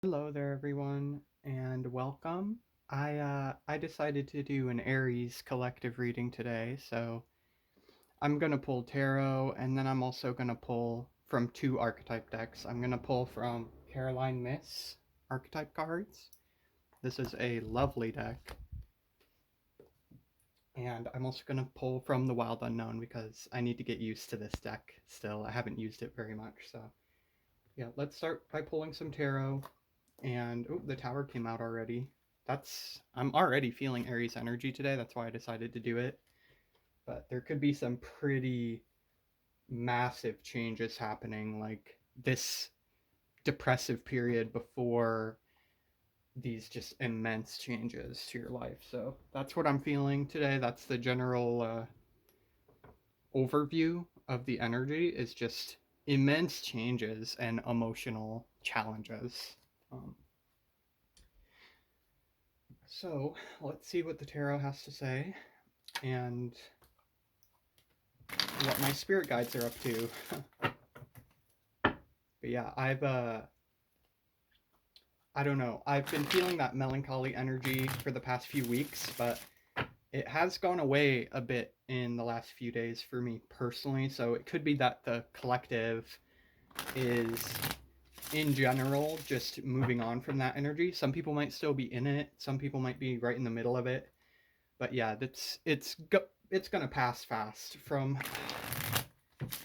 Hello there, everyone, and welcome. I decided to do an Aries collective reading today, so I'm gonna pull tarot, and then I'm also gonna pull from two archetype decks. I'm gonna pull from Caroline Miss archetype cards. This is a lovely deck, and I'm also gonna pull from the Wild Unknown because I need to get used to this deck still. I haven't used it very much, so yeah. Let's start by pulling some tarot. And oh, the tower came out already. I'm already feeling Aries energy today. That's why I decided to do it. But there could be some pretty massive changes happening, like this depressive period before these just immense changes to your life. So that's what I'm feeling today. That's the general overview of the energy, is just immense changes and emotional challenges. Um, So let's see what the tarot has to say and what my spirit guides are up to. But yeah, I don't know. I've been feeling that melancholy energy for the past few weeks, but it has gone away a bit in the last few days for me personally. So it could be that the collective is in general just moving on from that energy. Some people might still be in it, some people might be right in the middle of it. But yeah, it's gonna pass fast from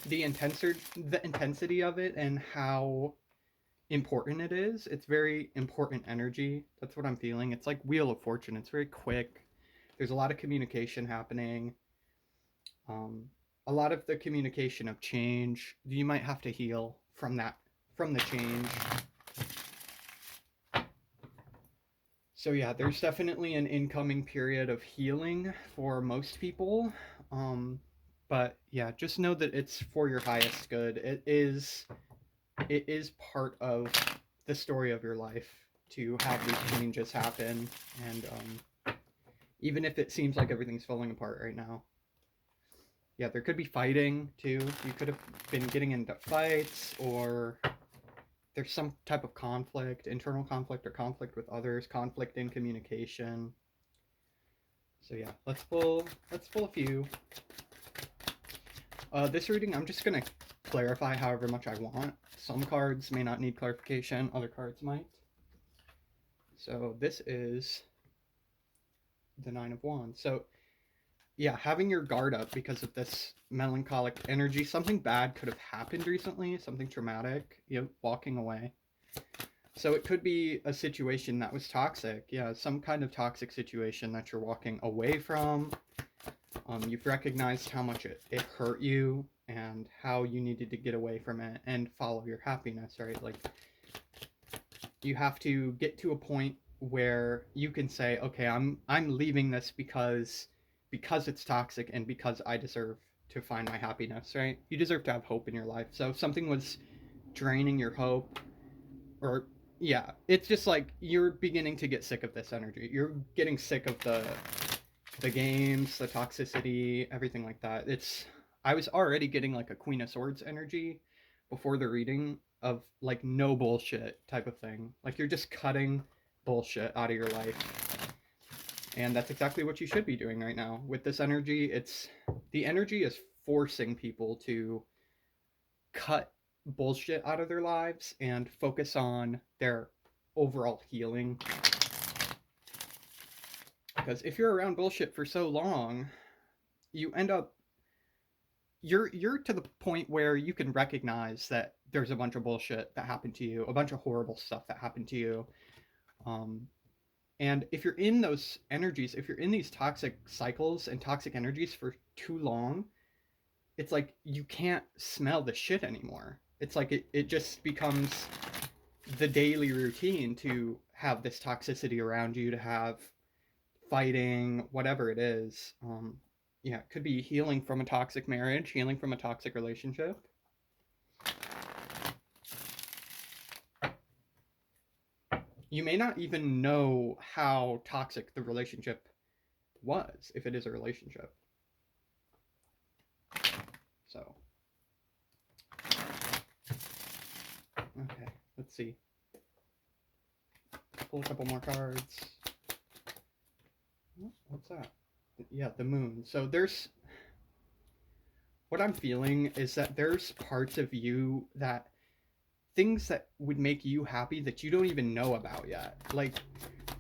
the intensity of it and how important it is. It's very important energy. That's what I'm feeling. It's like Wheel of Fortune. It's very quick. There's a lot of communication happening. Um, a lot of the communication of change. You might have to heal from the change. So yeah, there's definitely an incoming period of healing for most people. Um, but yeah, just know that it's for your highest good. It is part of the story of your life to have these changes happen, and even if it seems like everything's falling apart right now. Yeah, there could be fighting too. You could have been getting into fights, or there's some type of conflict, internal conflict, or conflict with others, conflict in communication. So yeah, let's pull a few. This reading, I'm just gonna clarify however much I want. Some cards may not need clarification, other cards might. So this is the Nine of Wands. So yeah, having your guard up because of this melancholic energy. Something bad could have happened recently, something traumatic, walking away. So it could be a situation that was toxic. Yeah, some kind of toxic situation that you're walking away from. You've recognized how much it hurt you and how you needed to get away from it and follow your happiness, right? Like, you have to get to a point where you can say, okay, I'm leaving this because it's toxic and because I deserve to find my happiness, right? You deserve to have hope in your life. So if something was draining your hope, or yeah, it's just like you're beginning to get sick of this energy. You're getting sick of the games, the toxicity, everything like that. I was already getting like a Queen of Swords energy before the reading, of like no bullshit type of thing. Like you're just cutting bullshit out of your life. And that's exactly what you should be doing right now. With this energy, the energy is forcing people to cut bullshit out of their lives and focus on their overall healing. Because if you're around bullshit for so long, you end up you're to the point where you can recognize that there's a bunch of bullshit that happened to you, a bunch of horrible stuff that happened to you. Um, and if you're in those energies, if you're in these toxic cycles and toxic energies for too long, it's like you can't smell the shit anymore. It's like it just becomes the daily routine to have this toxicity around you, to have fighting, whatever it is. Yeah, it could be healing from a toxic marriage, healing from a toxic relationship. You may not even know how toxic the relationship was, if it is a relationship. So, okay, let's see. pull a couple more cards. What's that? Yeah, the moon. So there's what I'm feeling is that there's parts of you that things that would make you happy that you don't even know about yet. Like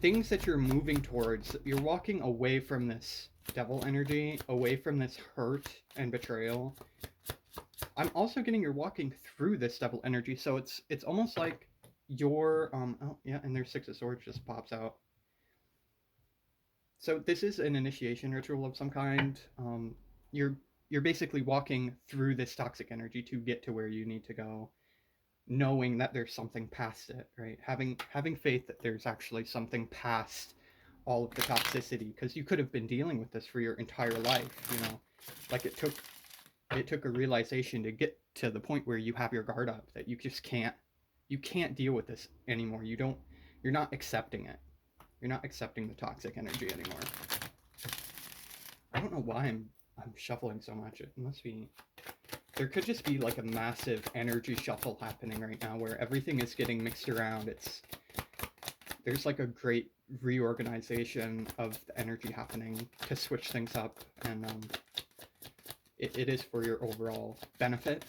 things that you're moving towards. You're walking away from this devil energy, away from this hurt and betrayal. I'm also getting you're walking through this devil energy, so it's almost like you're oh yeah, and there's Six of Swords just pops out. So this is an initiation ritual of some kind. You're you're basically walking through this toxic energy to get to where you need to go, knowing that there's something past it, right? Having faith that there's actually something past all of the toxicity, because you could have been dealing with this for your entire life, you know. Like it took a realization to get to the point where you have your guard up, that you can't deal with this anymore. You're not accepting it. You're not accepting the toxic energy anymore. I don't know why I'm shuffling so much. It must be there could just be like a massive energy shuffle happening right now where everything is getting mixed around. There's like a great reorganization of the energy happening to switch things up, and it is for your overall benefit.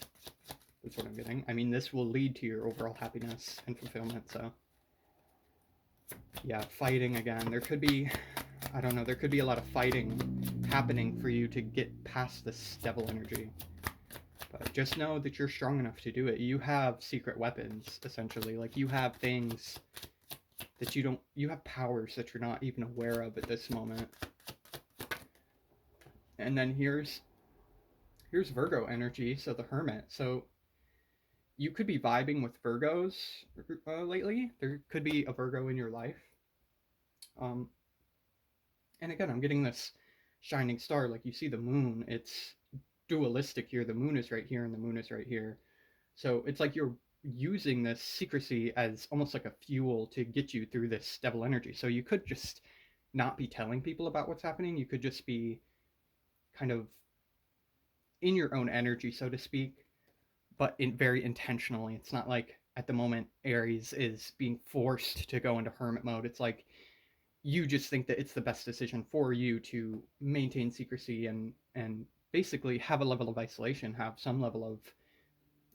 That's what I'm getting. I mean, this will lead to your overall happiness and fulfillment. So yeah, fighting again. There could be, I don't know, there could be a lot of fighting happening for you to get past this devil energy. But just know that you're strong enough to do it. You have secret weapons, essentially. Like, you have things that you have powers that you're not even aware of at this moment. And then here's Virgo energy, so the Hermit. So you could be vibing with Virgos lately. There could be a Virgo in your life. Um, and again, I'm getting this shining star. Like, you see the moon, it's dualistic here. The moon is right here and the moon is right here. So it's like you're using this secrecy as almost like a fuel to get you through this devil energy. So you could just not be telling people about what's happening. You could just be kind of in your own energy, so to speak, but very intentionally. It's not like at the moment Aries is being forced to go into hermit mode. It's like you just think that it's the best decision for you to maintain secrecy and basically have a level of isolation, have some level of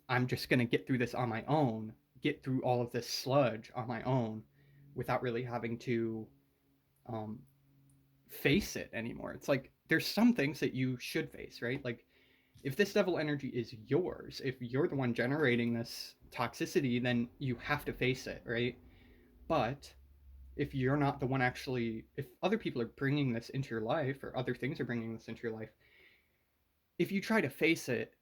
I'm just going to get through this on my own, get through all of this sludge on my own without really having to um, face it anymore. It's like there's some things that you should face, right? Like if this devil energy is yours, if you're the one generating this toxicity, then you have to face it, right? But if you're not the one actually, if other people are bringing this into your life or other things are bringing this into your life, if you try to face it,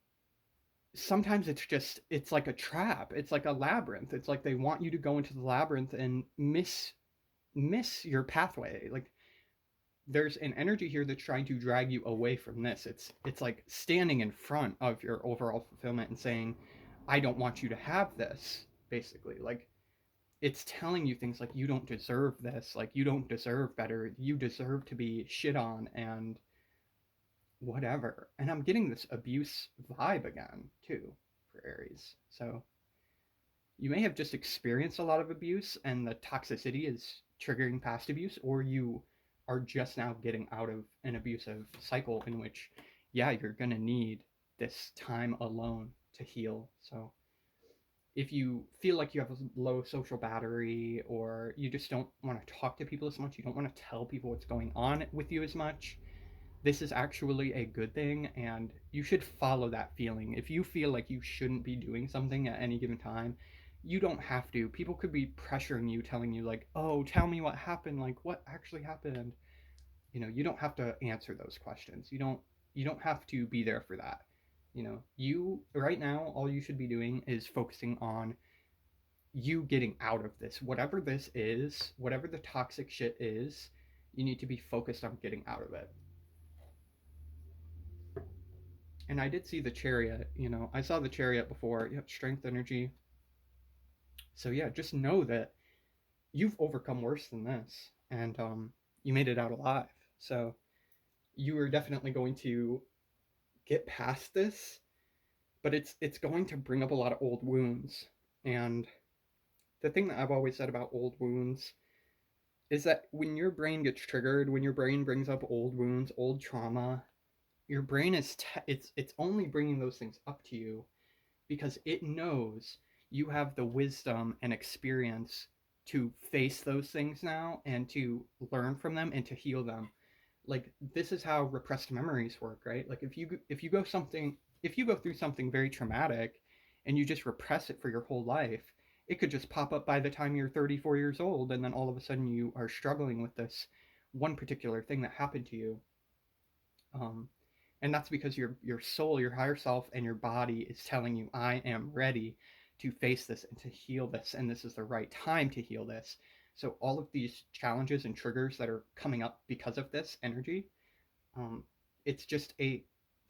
sometimes it's like a trap, it's like a labyrinth, it's like they want you to go into the labyrinth and miss your pathway. Like there's an energy here that's trying to drag you away from this. It's like standing in front of your overall fulfillment and saying I don't want you to have this, basically. Like it's telling you things like you don't deserve this, like you don't deserve better, you deserve to be shit on and whatever. And I'm getting this abuse vibe again too for Aries. So you may have just experienced a lot of abuse and the toxicity is triggering past abuse, or you are just now getting out of an abusive cycle in which, yeah, you're going to need this time alone to heal. So if you feel like you have a low social battery, or you just don't want to talk to people as much, you don't want to tell people what's going on with you as much, this is actually a good thing, and you should follow that feeling. If you feel like you shouldn't be doing something at any given time, you don't have to. People could be pressuring you, telling you like, oh, tell me what happened, like what actually happened. You don't have to answer those questions. You don't have to be there for that. You right now, all you should be doing is focusing on you getting out of this. Whatever this is, whatever the toxic shit is, you need to be focused on getting out of it. And I did see the Chariot. I saw the Chariot before. Yep, strength, energy. So yeah, just know that you've overcome worse than this, and you made it out alive. So you are definitely going to get past this, but it's going to bring up a lot of old wounds. And the thing that I've always said about old wounds is that when your brain gets triggered, when your brain brings up old wounds, old trauma, your brain is it's only bringing those things up to you because it knows you have the wisdom and experience to face those things now and to learn from them and to heal them. Like, this is how repressed memories work, right? Like, if you go through something very traumatic and you just repress it for your whole life, it could just pop up by the time you're 34 years old, and then all of a sudden you are struggling with this one particular thing that happened to you. um, and that's because your soul, your higher self, and your body is telling you, I am ready to face this and to heal this, and this is the right time to heal this. So all of these challenges and triggers that are coming up because of this energy, um, it's just a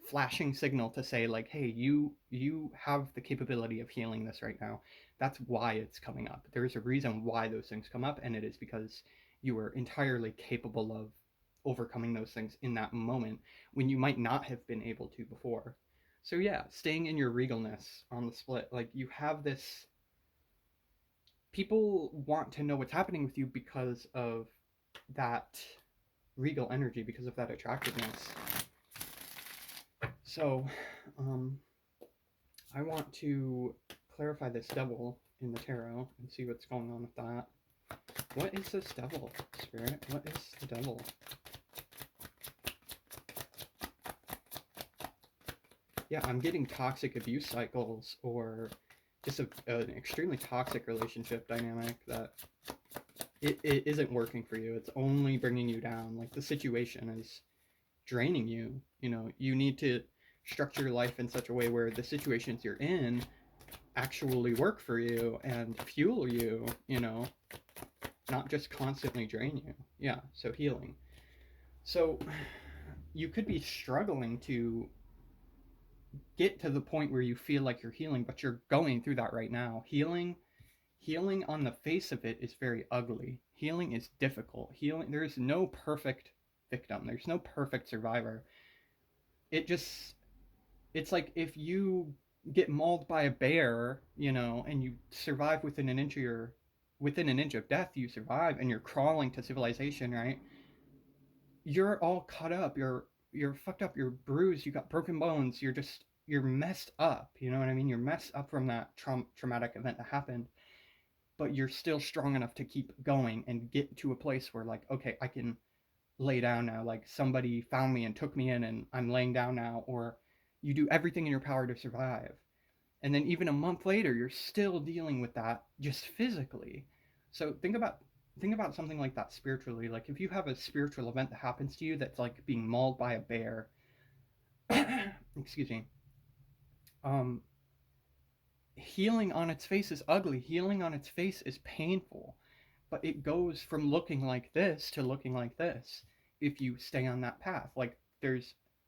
flashing signal to say, like, hey, you have the capability of healing this right now. That's why it's coming up. There's a reason why those things come up, and it is because you are entirely capable of overcoming those things in that moment when you might not have been able to before. So yeah, staying in your regalness on the split, like, you have this, people want to know what's happening with you because of that regal energy, because of that attractiveness. So, um, I want to clarify this devil in the tarot and see what's going on with that. What is this devil, Spirit? What is the devil? Yeah, I'm getting toxic abuse cycles, or just an extremely toxic relationship dynamic that it isn't working for you. It's only bringing you down. Like, the situation is draining you. You know, you need to structure your life in such a way where the situations you're in actually work for you and fuel you, not just constantly drain you. Yeah, so healing. So you could be struggling to get to the point where you feel like you're healing, but you're going through that right now. Healing on the face of it is very ugly. Healing is difficult. Healing, there's no perfect victim. There's no perfect survivor. It just, it's like if you get mauled by a bear, and you survive within an inch of death, you survive, and you're crawling to civilization, right? You're all cut up. You're fucked up. You're bruised. You got broken bones. You're messed up. You know what I mean? You're messed up from that traumatic event that happened, but you're still strong enough to keep going and get to a place where, like, okay, I can lay down now. Like, somebody found me and took me in, and I'm laying down now. Or you do everything in your power to survive, and then even a month later you're still dealing with that just physically. So think about something like that spiritually. Like, if you have a spiritual event that happens to you that's like being mauled by a bear, excuse me, um healing on its face is ugly. Healing on its face is painful, but it goes from looking like this to looking like this if you stay on that path. Like,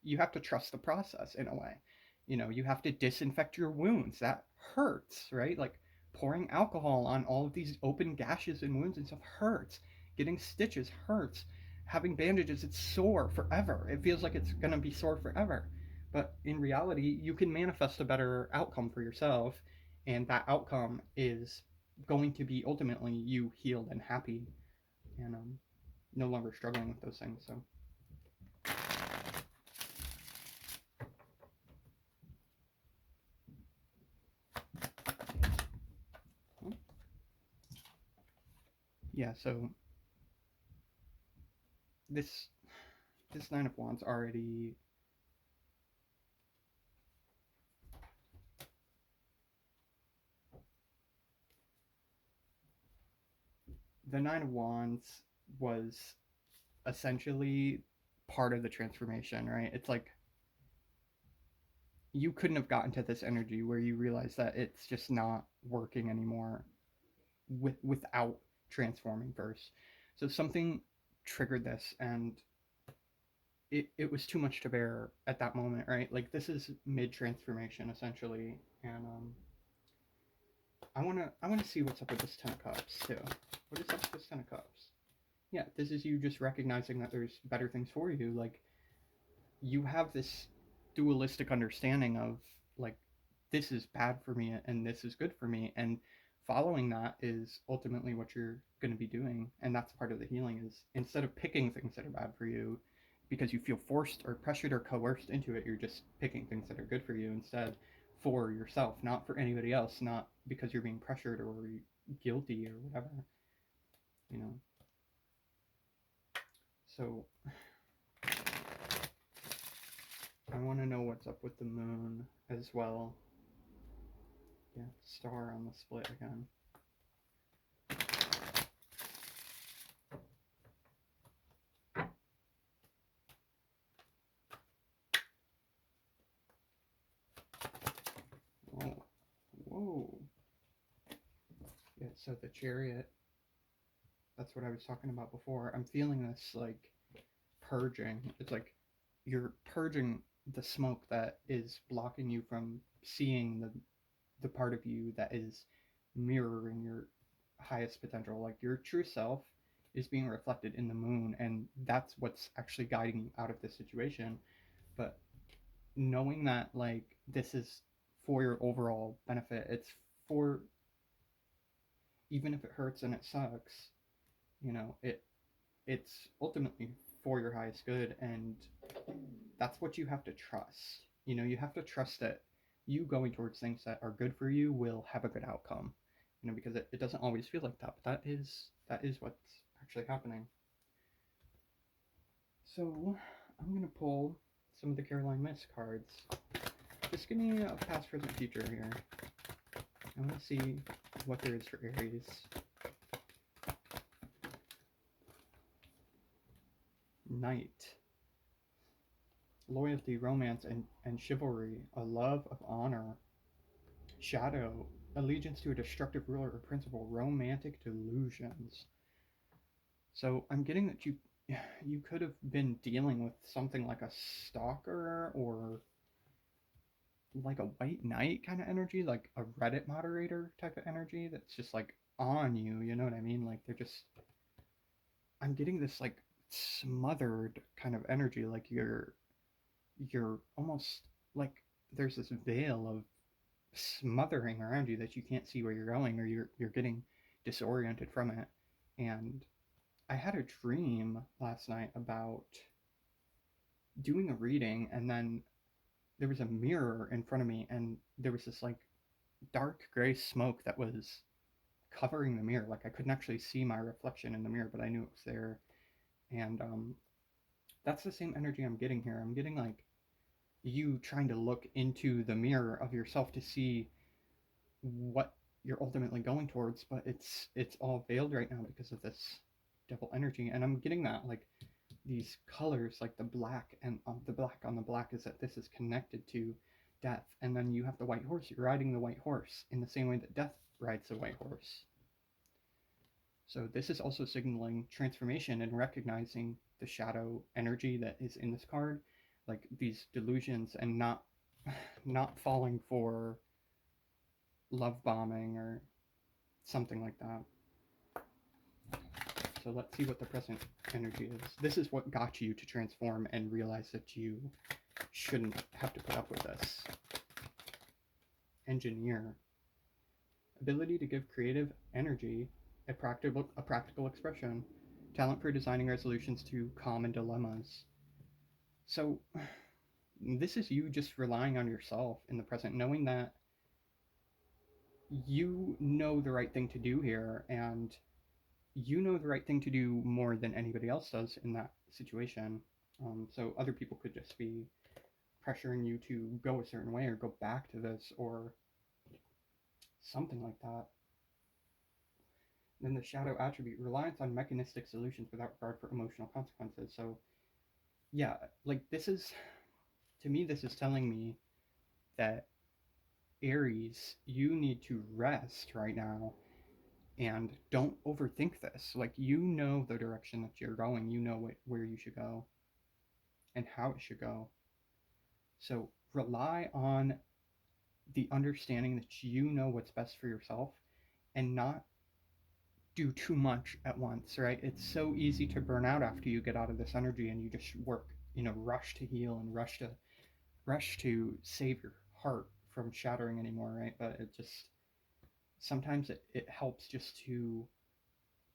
you have to trust the process in a way. You have to disinfect your wounds. That hurts, right? Like, pouring alcohol on all of these open gashes and wounds and stuff hurts. Getting stitches hurts. Having bandages, it's sore forever. It feels like it's going to be sore forever. But in reality, you can manifest a better outcome for yourself, and that outcome is going to be ultimately you healed and happy, and no longer struggling with those things. So yeah, so this Nine of Wands already, the Nine of Wands was essentially part of the transformation, right? It's like you couldn't have gotten to this energy where you realize that it's just not working anymore without transforming first. So something triggered this, and it was too much to bear at that moment, right? Like, this is mid transformation essentially, and I wanna see what's up with this Ten of Cups too. What is up with this Ten of Cups? Yeah, this is you just recognizing that there's better things for you. Like, you have this dualistic understanding of, like, this is bad for me and this is good for me, and following that is ultimately what you're going to be doing, and that's part of the healing. Is instead of picking things that are bad for you because you feel forced or pressured or coerced into it, you're just picking things that are good for you instead, for yourself, not for anybody else, not because you're being pressured or guilty or whatever, you know. So I want to know what's up with the moon as well. Yeah, star on the split again. Oh, whoa. Yeah, so the chariot, that's what I was talking about before. I'm feeling this like purging. It's like you're purging the smoke that is blocking you from seeing the part of you that is mirroring your highest potential. Like your true self is being reflected in the moon, and that's what's actually guiding you out of this situation. But knowing that like this is for your overall benefit, it's for, even if it hurts and it sucks, you know, it's ultimately for your highest good, and that's what you have to trust. You know, you have to trust that you going towards things that are good for you will have a good outcome. You know, because it doesn't always feel like that, but that is what's actually happening. So I'm gonna pull some of the Caroline Mist cards. Just give me a past, present, future here. I want to see what there is for Aries. Knight. Loyalty, romance, and chivalry. A love of honor. Shadow. Allegiance to a destructive ruler or principle. Romantic delusions. So I'm getting that you could have been dealing with something like a stalker or like a white knight kind of energy, like a Reddit moderator type of energy that's just like on you, you know what I mean? Like they're just, I'm getting this like smothered kind of energy, like you're almost like there's this veil of smothering around you that you can't see where you're going, or you're getting disoriented from it. And I had a dream last night about doing a reading, and then there was a mirror in front of me, and there was this like dark gray smoke that was covering the mirror. Like I couldn't actually see my reflection in the mirror, but I knew it was there. And that's the same energy I'm getting here. I'm getting like you trying to look into the mirror of yourself to see what you're ultimately going towards, but it's all veiled right now because of this devil energy. And I'm getting that like these colors, like the black, and the black on the black is that this is connected to death. And then you have the white horse, you're riding the white horse in the same way that death rides the white horse. So this is also signaling transformation and recognizing the shadow energy that is in this card, like these delusions, and not falling for love bombing or something like that. So let's see what the present energy is. This is what got you to transform and realize that you shouldn't have to put up with this. Engineer. Ability to give creative energy a practical expression. Talent for designing resolutions to common dilemmas. So this is you just relying on yourself in the present, knowing that you know the right thing to do here, and you know the right thing to do more than anybody else does in that situation. So other people could just be pressuring you to go a certain way or go back to this or something like that. Then the shadow attribute, reliance on mechanistic solutions without regard for emotional consequences. So yeah, like this is, to me, this is telling me that Aries, you need to rest right now and don't overthink this. Like you know the direction that you're going, you know where you should go and how it should go. So rely on the understanding that you know what's best for yourself and not do too much at once, right? It's so easy to burn out after you get out of this energy and you just work, rush to heal and rush to save your heart from shattering anymore, right? But it just sometimes it helps just to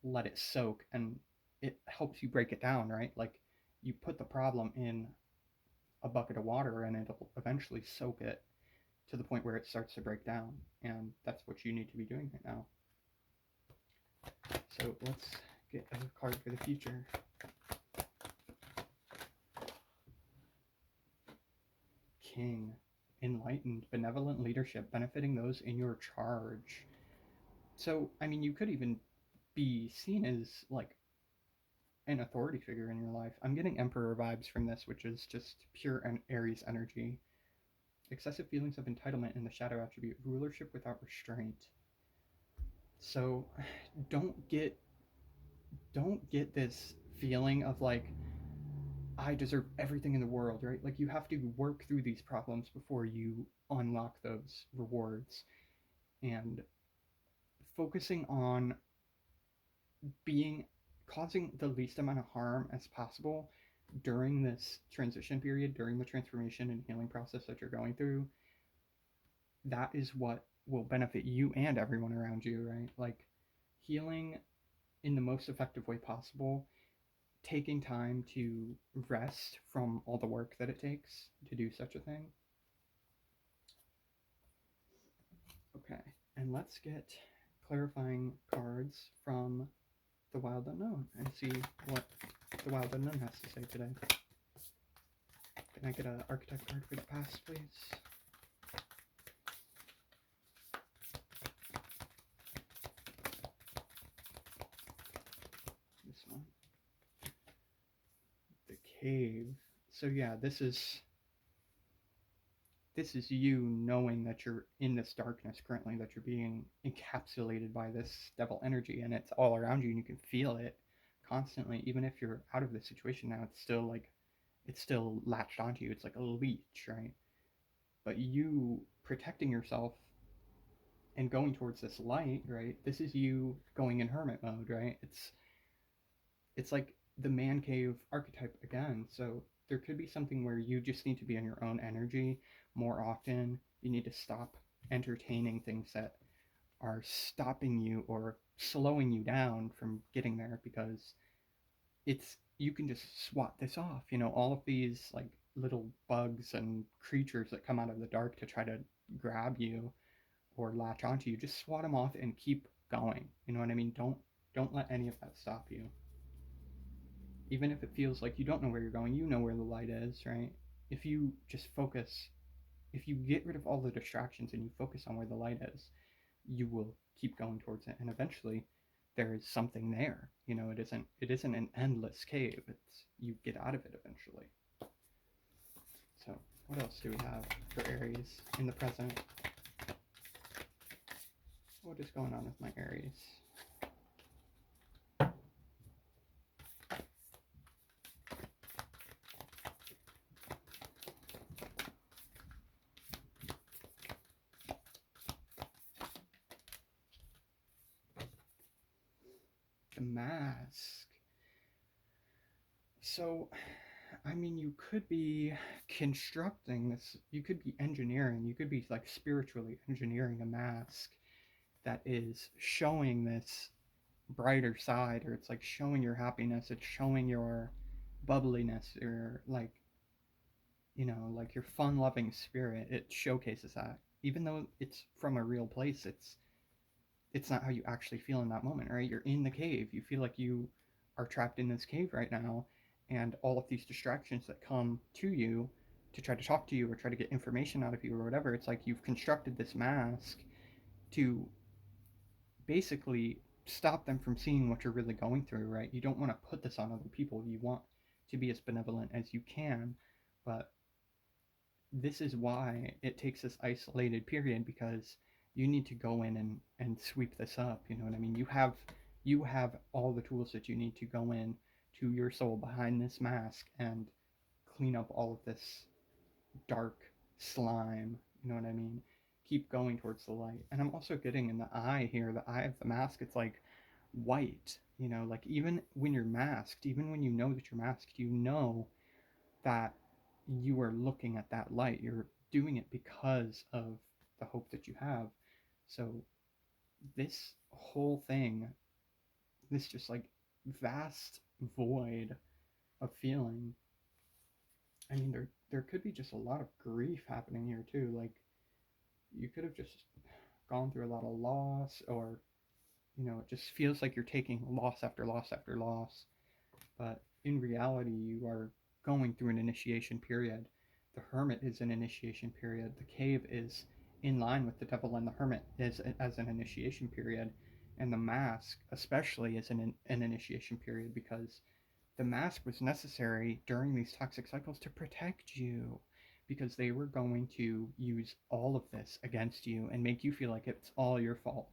let it soak, and it helps you break it down, right? Like you put the problem in a bucket of water and it'll eventually soak it to the point where it starts to break down. And that's what you need to be doing right now. So let's get a card for the future. King. Enlightened, benevolent leadership, benefiting those in your charge. So, I mean, you could even be seen as like an authority figure in your life. I'm getting Emperor vibes from this, which is just pure Aries energy. Excessive feelings of entitlement in the shadow attribute, rulership without restraint. So, don't get don't get this feeling of like I deserve everything in the world, right? Like you have to work through these problems before you unlock those rewards. And focusing on being causing the least amount of harm as possible during this transition period, during the transformation and healing process that you're going through, that is what will benefit you and everyone around you, right? Like healing in the most effective way possible, taking time to rest from all the work that it takes to do such a thing. Okay, and let's get clarifying cards from the Wild Unknown and see what the Wild Unknown has to say today. Can I get an archetype card for the past, please? This one. The Cave. So yeah, this is you knowing that you're in this darkness currently, that you're being encapsulated by this devil energy, and it's all around you and you can feel it constantly. Even if you're out of this situation now, it's still latched onto you. It's like a leech, right? But you protecting yourself and going towards this light, right? This is you going in hermit mode, right? It's like the man cave archetype again. So there could be something where you just need to be in your own energy more often. You need to stop entertaining things that are stopping you or slowing you down from getting there, because it's you can just swat this off. You know, all of these like little bugs and creatures that come out of the dark to try to grab you or latch onto you, just swat them off and keep going. You know what I mean? Don't let any of that stop you. Even if it feels like you don't know where you're going, you know where the light is, right? If you just focus, if you get rid of all the distractions and you focus on where the light is, you will keep going towards it, and eventually there is something there. You know, it isn't an endless cave. It's you get out of it eventually. So what else do we have for Aries in the present? What is going on with my Aries? The Mask. So, I mean, you could be constructing this, you could be engineering, you could be like spiritually engineering a mask that is showing this brighter side, or it's like showing your happiness, it's showing your bubbliness, or like, you know, like your fun loving spirit. It showcases that. Even though it's from a real place, it's not how you actually feel in that moment, right? You're in the cave. You feel like you are trapped in this cave right now, and all of these distractions that come to you to try to talk to you or try to get information out of you or whatever, it's like you've constructed this mask to basically stop them from seeing what you're really going through, right? You don't want to put this on other people. You want to be as benevolent as you can, but this is why it takes this isolated period, because you need to go in and sweep this up. You know what I mean? You have all the tools that you need to go in to your soul behind this mask and clean up all of this dark slime. You know what I mean? Keep going towards the light. And I'm also getting in the eye here, the eye of the mask, it's like white. You know, like even when you're masked, even when you know that you're masked, you know that you are looking at that light. You're doing it because of the hope that you have. So this whole thing, this just like vast void of feeling. I mean, there could be just a lot of grief happening here too. Like you could have just gone through a lot of loss, or it just feels like you're taking loss after loss after loss. But in reality, you are going through an initiation period. The hermit is an initiation period. The cave is in line with the devil, and the hermit is as an initiation period. And the mask, especially, is an initiation period because the mask was necessary during these toxic cycles to protect you, because they were going to use all of this against you and make you feel like it's all your fault,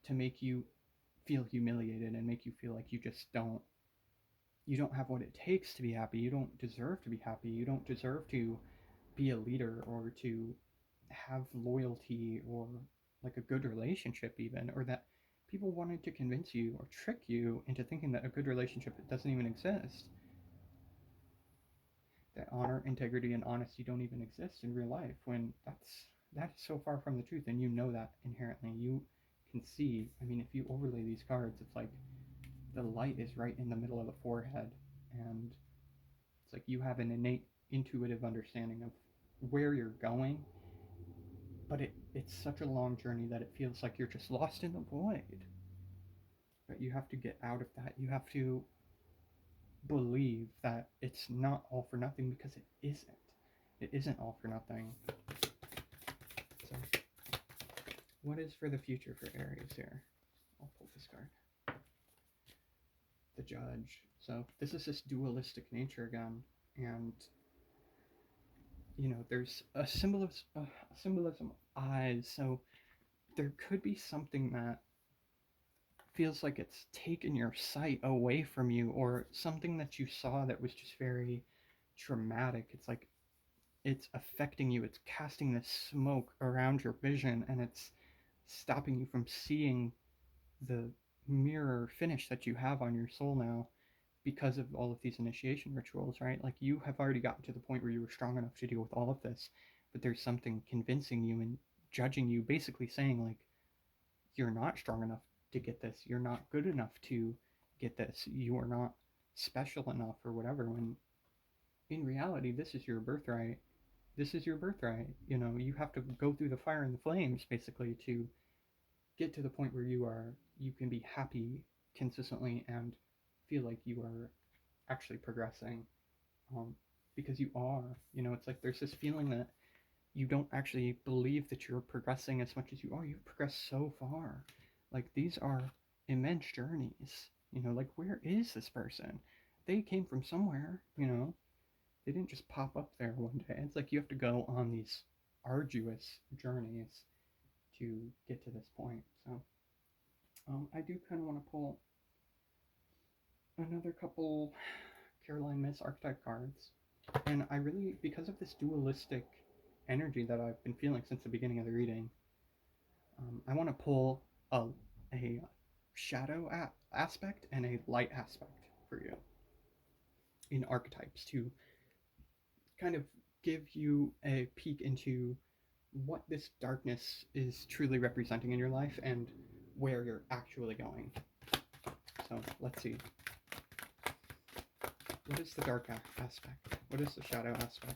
to make you feel humiliated and make you feel like you don't have what it takes to be happy. You don't deserve to be happy. You don't deserve to be a leader, or to have loyalty, or like a good relationship even, or that people wanted to convince you or trick you into thinking that a good relationship doesn't even exist, that honor, integrity, and honesty don't even exist in real life, when that's so far from the truth, and that inherently. You can see, I mean, if you overlay these cards, it's like the light is right in the middle of the forehead, and it's like you have an innate intuitive understanding of where you're going, but it's such a long journey that it feels like you're just lost in the void. But you have to get out of that. You have to believe that it's not all for nothing, because it isn't. It isn't all for nothing. So, what is for the future for Aries here? I'll pull this card. The Judge. So, this is this dualistic nature again. And there's a symbolism of eyes. So there could be something that feels like it's taken your sight away from you, or something that you saw that was just very traumatic. It's like it's affecting you. It's casting this smoke around your vision, and it's stopping you from seeing the mirror finish that you have on your soul now, because of all of these initiation rituals, right? Like you have already gotten to the point where you were strong enough to deal with all of this, but there's something convincing you and judging you, basically saying like you're not strong enough to get this, you're not good enough to get this, you are not special enough, or whatever. When in reality, this is your birthright. This is your birthright. You have to go through the fire and the flames basically to get to the point where you can be happy consistently and feel like you are actually progressing, um, because you are. It's like there's this feeling that you don't actually believe that you're progressing as much as you are. You've progressed so far. Like these are immense journeys. Like where is this person? They came from somewhere. They didn't just pop up there one day. It's like you have to go on these arduous journeys to get to this point. So I do kind of want to pull another couple Caroline Miss archetype cards. And I really, because of this dualistic energy that I've been feeling since the beginning of the reading, I want to pull a shadow aspect and a light aspect for you in archetypes, to kind of give you a peek into what this darkness is truly representing in your life and where you're actually going. So let's see. What is the dark aspect? What is the shadow aspect?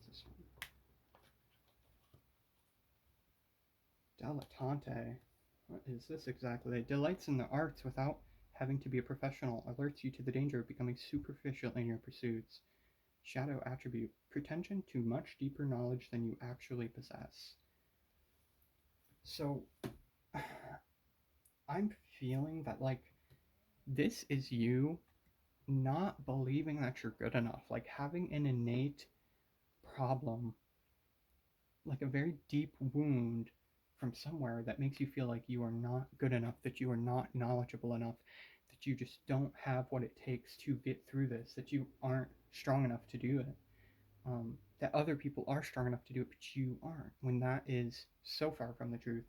This one. Dilettante. What is this exactly? Delights in the arts without having to be a professional. Alerts you to the danger of becoming superficial in your pursuits. Shadow attribute. Pretension to much deeper knowledge than you actually possess. So, I'm feeling that, like, this is you not believing that you're good enough. Like, having an innate problem, like a very deep wound from somewhere that makes you feel like you are not good enough, that you are not knowledgeable enough, that you just don't have what it takes to get through this, that you aren't strong enough to do it, that other people are strong enough to do it, but you aren't, when that is so far from the truth.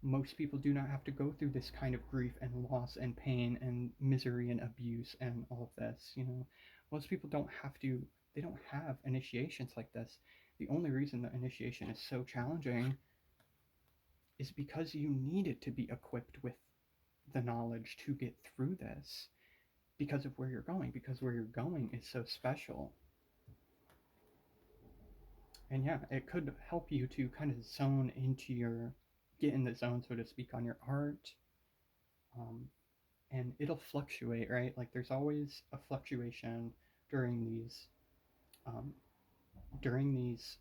Most people do not have to go through this kind of grief and loss and pain and misery and abuse and all of this. Most people don't have to, they don't have initiations like this. The only reason the initiation is so challenging is because you needed to be equipped with the knowledge to get through this because of where you're going, because where you're going is so special. And yeah, it could help you to kind of zone into get in the zone, so to speak, on your art. Um, and it'll fluctuate, right? Like there's always a fluctuation during these um, during these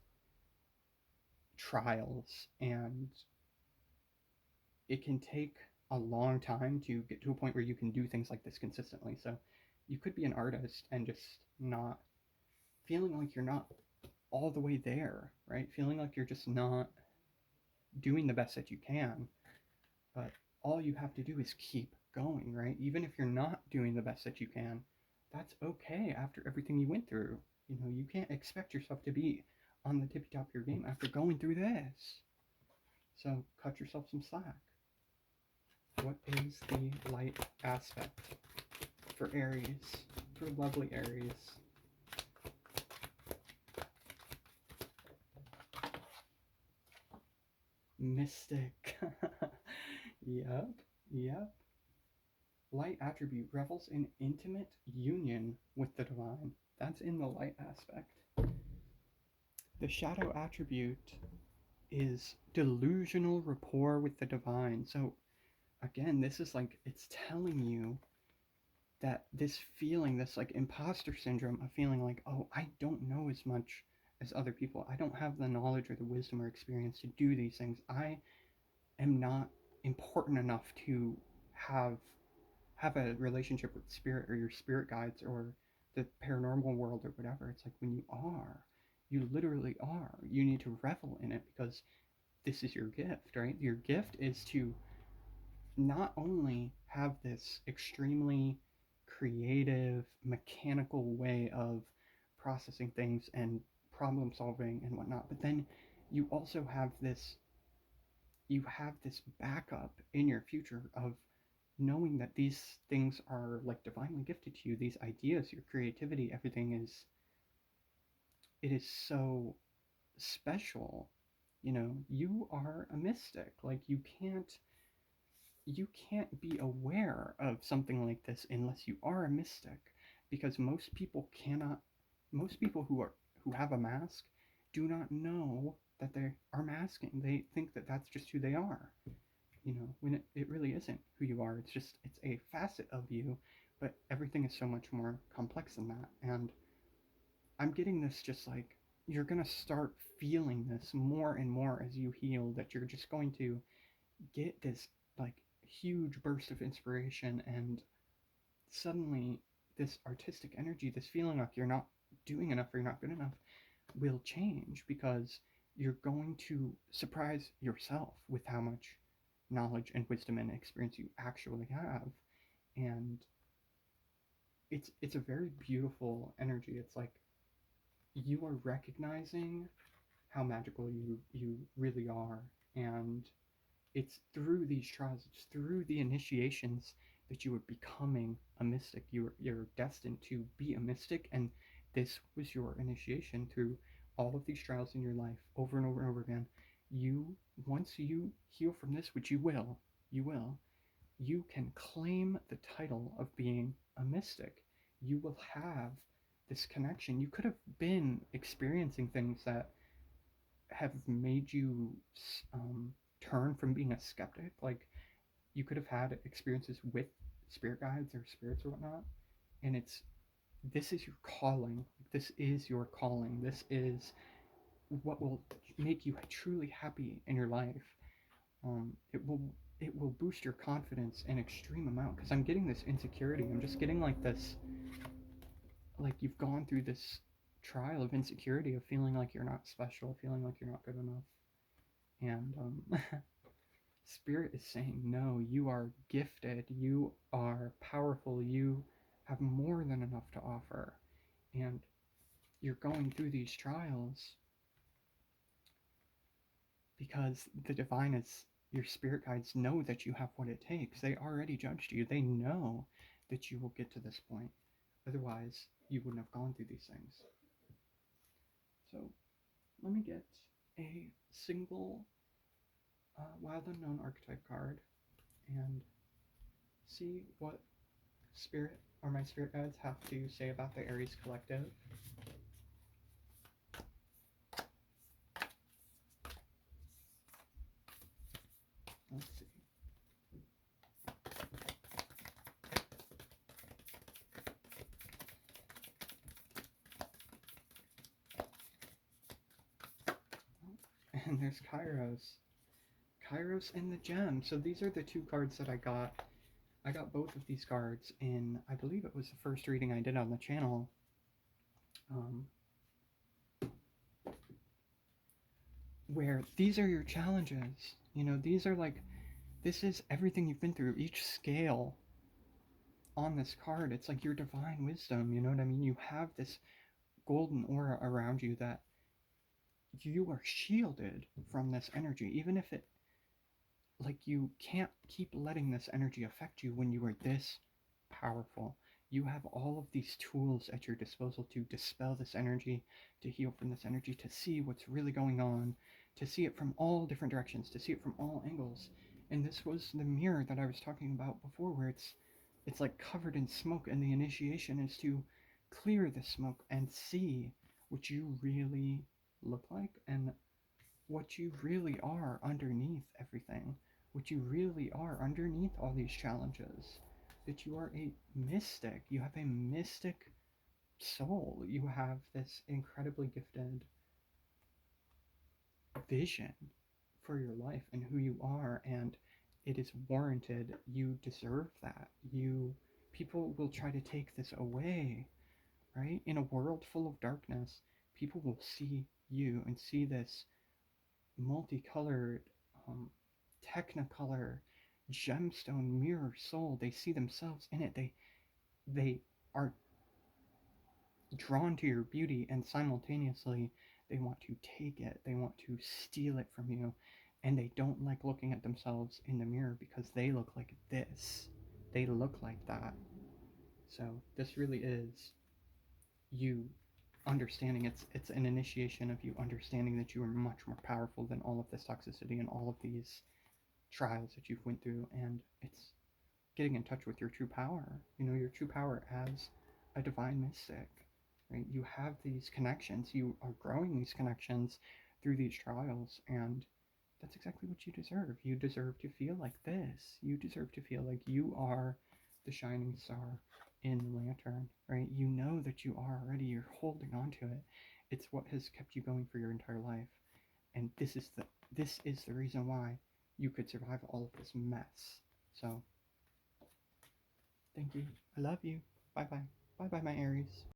trials, and it can take a long time to get to a point where you can do things like this consistently. So you could be an artist and just not feeling like you're not all the way there, right? Feeling like you're just not doing the best that you can. But all you have to do is keep going, right? Even if you're not doing the best that you can, that's okay after everything you went through. You know, you can't expect yourself to be on the tippy top of your game after going through this. So cut yourself some slack. What is the light aspect for Aries? For lovely Aries. Mystic. Yep, yep. Light attribute revels in intimate union with the divine. That's in the light aspect. The shadow attribute is delusional rapport with the divine. So, again, this is like, it's telling you that this feeling, this like imposter syndrome of feeling like, oh, I don't know as much as other people. I don't have the knowledge or the wisdom or experience to do these things. I am not important enough to have a relationship with spirit or your spirit guides or the paranormal world or whatever. It's like when you literally are. You need to revel in it because this is your gift, right? Your gift is to not only have this extremely creative, mechanical way of processing things and problem solving and whatnot, but then you also have this backup in your future of knowing that these things are like divinely gifted to you, these ideas, your creativity, everything is so special. You know, you are a mystic. Like you can't be aware of something like this unless you are a mystic, because most people who have a mask do not know that they are masking. They think that that's just who they are, you know, when it really isn't who you are. It's a facet of you, but everything is so much more complex than that. And I'm getting this, just like you're going to start feeling this more and more as you heal, that you're just going to get this like huge burst of inspiration, and suddenly this artistic energy, this feeling like you're not doing enough or you're not good enough, will change, because you're going to surprise yourself with how much knowledge and wisdom and experience you actually have. And it's a very beautiful energy. It's like you are recognizing how magical you really are, and it's through these trials, it's through the initiations that you are becoming a mystic. You're destined to be a mystic, and this was your initiation through all of these trials in your life, over and over and over again. You Once you heal from this, which you will, you can claim the title of being a mystic. You will have this connection. You could have been experiencing things that have made you turn from being a skeptic. Like you could have had experiences with spirit guides or spirits or whatnot, and this is your calling. This is your calling. This is what will make you truly happy in your life. It will boost your confidence an extreme amount, because I'm getting this insecurity. I'm just getting like this, like you've gone through this trial of insecurity of feeling like you're not special, feeling like you're not good enough. And Spirit is saying, no, you are gifted, you are powerful, you have more than enough to offer. And you're going through these trials because the divine is, your spirit guides know that you have what it takes. They already judged you. They know that you will get to this point. Otherwise, you wouldn't have gone through these things. So let me get a single Wild Unknown archetype card and see what spirit or my spirit guides have to say about the Aries collective. Let's see. And there's Kairos. Kairos and the Gem. So these are the two cards that I got. I got both of these cards in, I believe it was the first reading I did on the channel. Where these are your challenges. You know, these are like, this is everything you've been through. Each scale on this card, it's like your divine wisdom. You know what I mean? You have this golden aura around you that you are shielded from this energy, even if it, like, you can't keep letting this energy affect you when you are this powerful. You have all of these tools at your disposal to dispel this energy, to heal from this energy, to see what's really going on, to see it from all different directions, to see it from all angles. And this was the mirror that I was talking about before, where it's like covered in smoke, and the initiation is to clear the smoke and see what you really look like and what you really are underneath everything, what you really are underneath all these challenges. That you are a mystic. You have a mystic soul. You have this incredibly gifted vision for your life and who you are, and it is warranted. You deserve that. People will try to take this away, right? In a world full of darkness, people will see you and see this multicolored, technicolor, gemstone mirror soul. They see themselves in it. They are drawn to your beauty, and simultaneously they want to take it. They want to steal it from you, and they don't like looking at themselves in the mirror because they look like this. They look like that. So this really is you understanding. It's an initiation of you understanding that you are much more powerful than all of this toxicity and all of these trials that you've went through, and it's getting in touch with your true power. You know, your true power as a divine mystic, right? You have these connections. You are growing these connections through these trials, and that's exactly what you deserve. You deserve to feel like this. You deserve to feel like you are the shining star in the lantern, right? You know that you are already. You're holding on to it. It's what has kept you going for your entire life. And this is the reason why you could survive all of this mess. So thank you. I love you. Bye bye. Bye bye, my Aries.